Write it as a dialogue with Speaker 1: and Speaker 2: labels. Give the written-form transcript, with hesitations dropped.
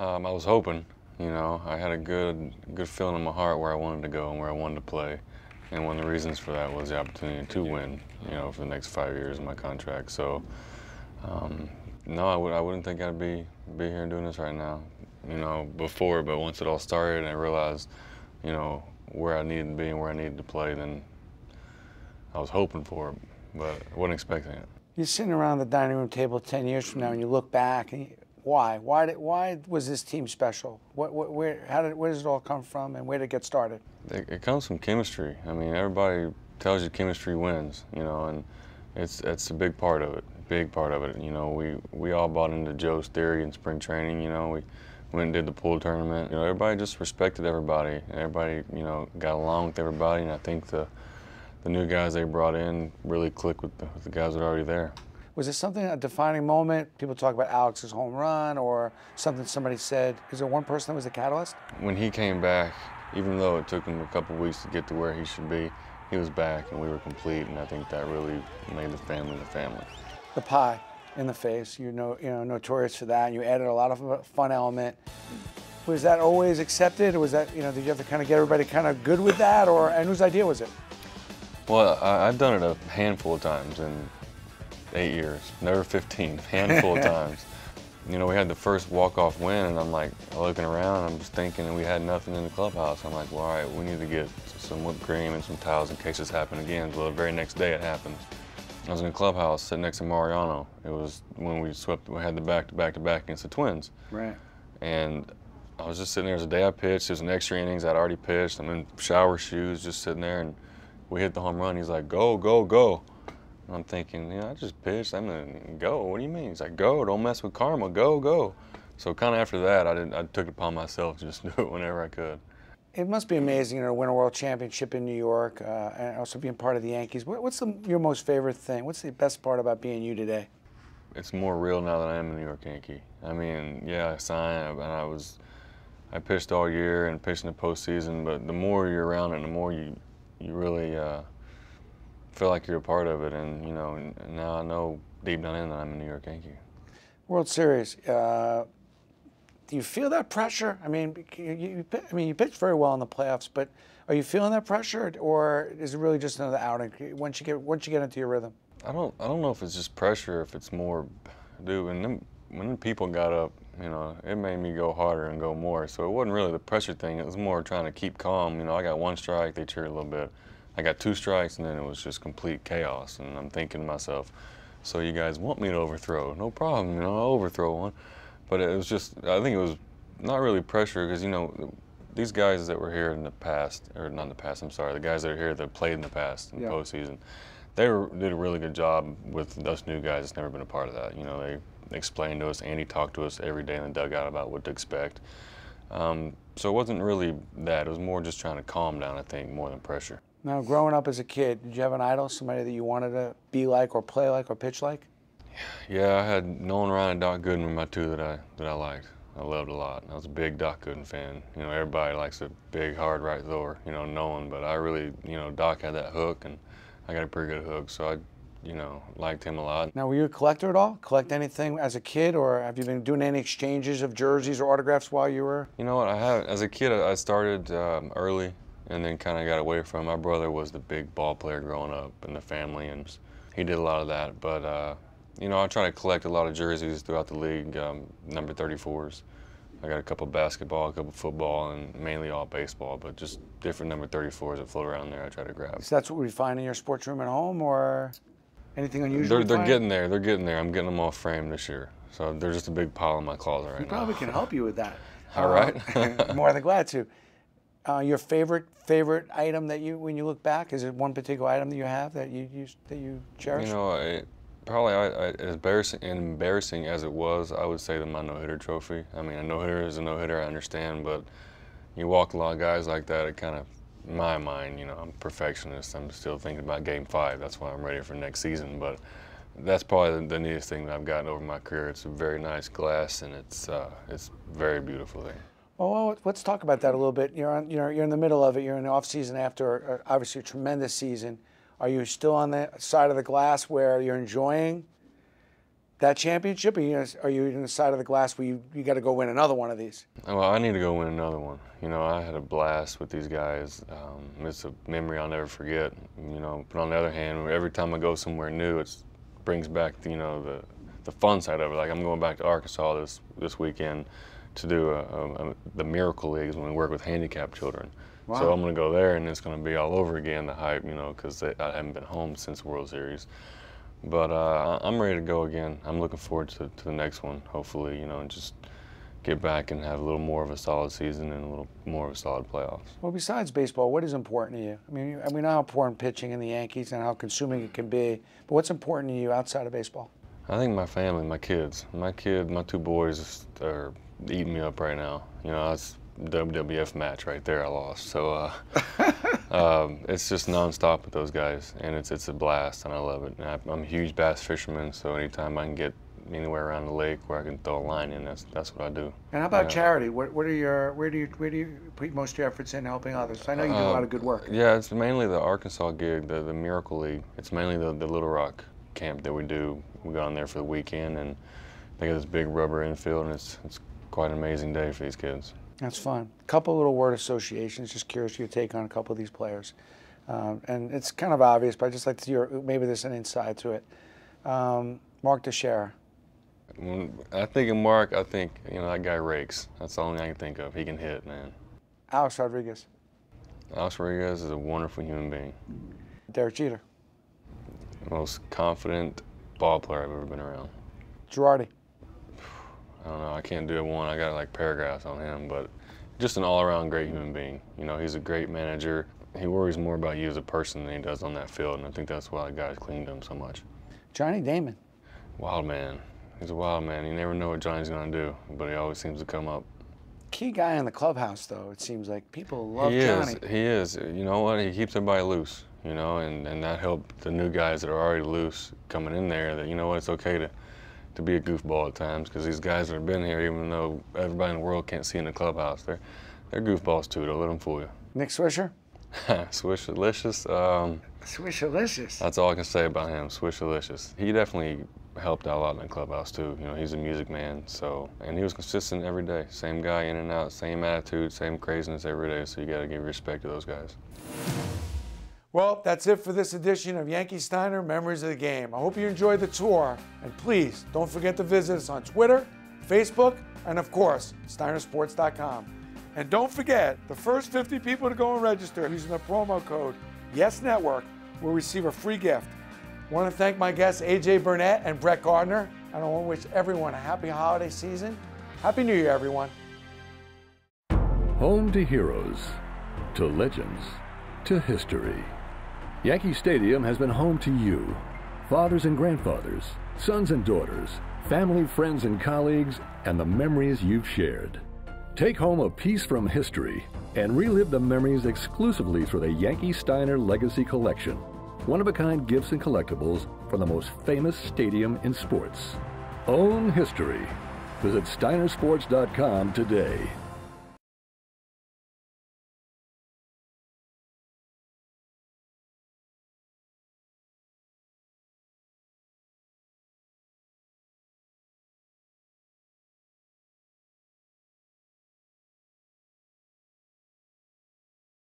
Speaker 1: I was hoping, I had a good feeling in my heart where I wanted to go and where I wanted to play. And one of the reasons for that was the opportunity to win, for the next 5 years of my contract. So, no, I wouldn't think I'd be here doing this right now, before. But once it all started and I realized, where I needed to be and where I needed to play, then I was hoping for it, but I wasn't expecting it.
Speaker 2: You're sitting around the dining room table 10 years from now and you look back, and why was this team special? Where does it all come from, and where did it get started?
Speaker 1: It comes from chemistry. I mean, everybody tells you chemistry wins, and it's a big part of it. Big part of it. We all bought into Joe's theory in spring training. We went and did the pool tournament. Everybody just respected everybody. Everybody, got along with everybody, and I think the new guys they brought in really clicked with the guys that are already there.
Speaker 2: Was it something, a defining moment? People talk about Alex's home run or something somebody said. Is there one person that was the catalyst?
Speaker 1: When he came back, even though it took him a couple weeks to get to where he should be, he was back and we were complete, and I think that really made the family the family.
Speaker 2: The pie in the face, notorious for that. You added a lot of fun element. Was that always accepted, or was that, did you have to kind of get everybody kind of good with that, and whose idea was it?
Speaker 1: Well, I've done it a handful of times in 8 years, never 15, handful of times. We had the first walk-off win, and I'm like looking around, I'm just thinking, and we had nothing in the clubhouse. I'm like, well, all right, we need to get some whipped cream and some towels in case this happens again. Well, the very next day it happened. I was in the clubhouse sitting next to Mariano. It was when we had the back-to-back against the Twins.
Speaker 2: Right.
Speaker 1: And I was just sitting there. It was the day I pitched. It was an extra innings. I'd already pitched. I'm in shower shoes, just sitting there, and we hit the home run. He's like, go, go, go. And I'm thinking, I just pitched. I'm going to go. What do you mean? He's like, go. Don't mess with karma. Go, go. So kind of after that, I took it upon myself to just do it whenever I could.
Speaker 2: It must be amazing to win a world championship in New York and also being part of the Yankees. What's your most favorite thing? What's the best part about being you today?
Speaker 1: It's more real now that I am a New York Yankee. I mean, yeah, I signed and I pitched all year and pitched in the postseason, but the more you're around it, the more you really feel like you're a part of it. And, now I know deep down in that I'm a New York Yankee.
Speaker 2: World Series. Do you feel that pressure? I mean, you pitched very well in the playoffs, but are you feeling that pressure, or is it really just another outing once you get into your rhythm?
Speaker 1: I don't know if it's just pressure, if it's more, dude. When the people got up, it made me go harder and go more. So it wasn't really the pressure thing. It was more trying to keep calm. I got one strike, they cheered a little bit. I got two strikes, and then it was just complete chaos. And I'm thinking to myself, so you guys want me to overthrow? No problem, I'll overthrow one. But it was just, I think it was not really pressure because, these guys that were here in the past, or not in the past, I'm sorry, the guys that are here that played in the past in the postseason, they did a really good job with us new guys that's never been a part of that. They explained to us, Andy talked to us every day in the dugout about what to expect. So it wasn't really that. It was more just trying to calm down, I think, more than pressure.
Speaker 2: Now, growing up as a kid, did you have an idol, somebody that you wanted to be like or play like or pitch like?
Speaker 1: Yeah, I had Nolan Ryan and Doc Gooden were my two that I liked. I loved a lot. I was a big Doc Gooden fan. Everybody likes a big, hard right thrower, Nolan, but I really, Doc had that hook, and I got a pretty good hook, so I, liked him a lot.
Speaker 2: Now, were you a collector at all? Collect anything as a kid, or have you been doing any exchanges of jerseys or autographs while you were?
Speaker 1: You know what, I have. As a kid, I started early and then kind of got away from it. My brother was the big ball player growing up in the family, and he did a lot of that, but I try to collect a lot of jerseys throughout the league, number 34s. I got a couple basketball, a couple football, and mainly all baseball, but just different number 34s that float around there I try to grab.
Speaker 2: So that's what we find in your sports room at home, or anything unusual?
Speaker 1: They're getting there. They're getting there. I'm getting them all framed this year. So they're just a big pile in my closet right now.
Speaker 2: We probably can help you with that.
Speaker 1: All right.
Speaker 2: More than glad to. Your favorite item that when you look back, is it one particular item that you have that you cherish?
Speaker 1: Probably as embarrassing as it was, I would say my no-hitter trophy. I mean, a no-hitter is a no-hitter, I understand, but you walk a lot of guys like that, it kind of, in my mind, I'm a perfectionist. I'm still thinking about Game 5. That's why I'm ready for next season. But that's probably the neatest thing that I've gotten over my career. It's a very nice glass, and it's a very beautiful thing.
Speaker 2: Well, let's talk about that a little bit. You're in the middle of it. You're in the off season after obviously a tremendous season. Are you still on the side of the glass where you're enjoying that championship, or are you in the side of the glass where you got to go win another one of these?
Speaker 1: Well, I need to go win another one. You know, I had a blast with these guys. It's a memory I'll never forget. You know, but on the other hand, every time I go somewhere new, it brings back, you know, the fun side of it. Like I'm going back to Arkansas this weekend to do the Miracle Leagues when we work with handicapped children. Wow. So I'm going to go there, and it's going to be all over again, the hype, you know, because I haven't been home since World Series. But I'm ready to go again. I'm looking forward to the next one, hopefully, you know, and just get back and have a little more of a solid season and a little more of a solid playoffs. Well,
Speaker 2: besides baseball, what is important to you? I mean, we know how important pitching in the Yankees and how consuming it can be, but what's important to you outside of baseball?
Speaker 1: I think my family, my kids. My 2 boys are eating me up right now. You know, that's WWF match right there I lost. So it's just nonstop with those guys, and it's a blast, and I love it. And I'm a huge bass fisherman, so anytime I can get anywhere around the lake where I can throw a line in, that's what I do.
Speaker 2: And how about charity? Where do you put most of your efforts in helping others? I know you do a lot of good work.
Speaker 1: Yeah, it's mainly the Arkansas gig, the Miracle League. It's mainly the Little Rock camp that we do. We go on there for the weekend, and they got this big rubber infield, and it's quite an amazing day for these kids.
Speaker 2: That's fun. A couple little word associations. Just curious your take on a couple of these players. And it's kind of obvious, but I just like to hear, maybe there's an inside to it. Mark Teixeira.
Speaker 1: When I think of Mark, I think, you know, that guy rakes. That's the only thing I can think of. He can hit, man.
Speaker 2: Alex Rodriguez.
Speaker 1: Alex Rodriguez is a wonderful human being.
Speaker 2: Derek Jeter.
Speaker 1: The most confident ball player I've ever been around.
Speaker 2: Girardi.
Speaker 1: I don't know, I can't do it one. I got like paragraphs on him, but just an all-around great human being. You know, he's a great manager. He worries more about you as a person than he does on that field, and I think that's why the guys cling to him so much.
Speaker 2: Johnny Damon.
Speaker 1: Wild man. He's a wild man. You never know what Johnny's going to do, but he always seems to come up.
Speaker 2: Key guy in the clubhouse, though, it seems like. People love Johnny.
Speaker 1: He is. You know what? He keeps everybody loose, you know, and that helped the new guys that are already loose coming in there that, you know what, it's okay to be a goofball at times, because these guys that have been here, even though everybody in the world can't see in the clubhouse, they're goofballs too. Don't let them fool you.
Speaker 2: Nick Swisher?
Speaker 1: Swishalicious.
Speaker 2: Swishalicious.
Speaker 1: That's all I can say about him. Swishalicious. He definitely helped out a lot in the clubhouse too. You know, he's a music man, so, and he was consistent every day. Same guy in and out, same attitude, same craziness every day. So you got to give respect to those guys.
Speaker 2: Well, that's it for this edition of Yankee Steiner Memories of the Game. I hope you enjoyed the tour, and please don't forget to visit us on Twitter, Facebook, and of course, SteinerSports.com. And don't forget, the first 50 people to go and register using the promo code YesNetwork will receive a free gift. I want to thank my guests AJ Burnett and Brett Gardner, and I want to wish everyone a happy holiday season. Happy New Year, everyone.
Speaker 3: Home to heroes, to legends, to history. Yankee Stadium has been home to you, fathers and grandfathers, sons and daughters, family, friends, and colleagues, and the memories you've shared. Take home a piece from history and relive the memories exclusively through the Yankee Steiner Legacy Collection, one-of-a-kind gifts and collectibles from the most famous stadium in sports. Own history. Visit SteinerSports.com today.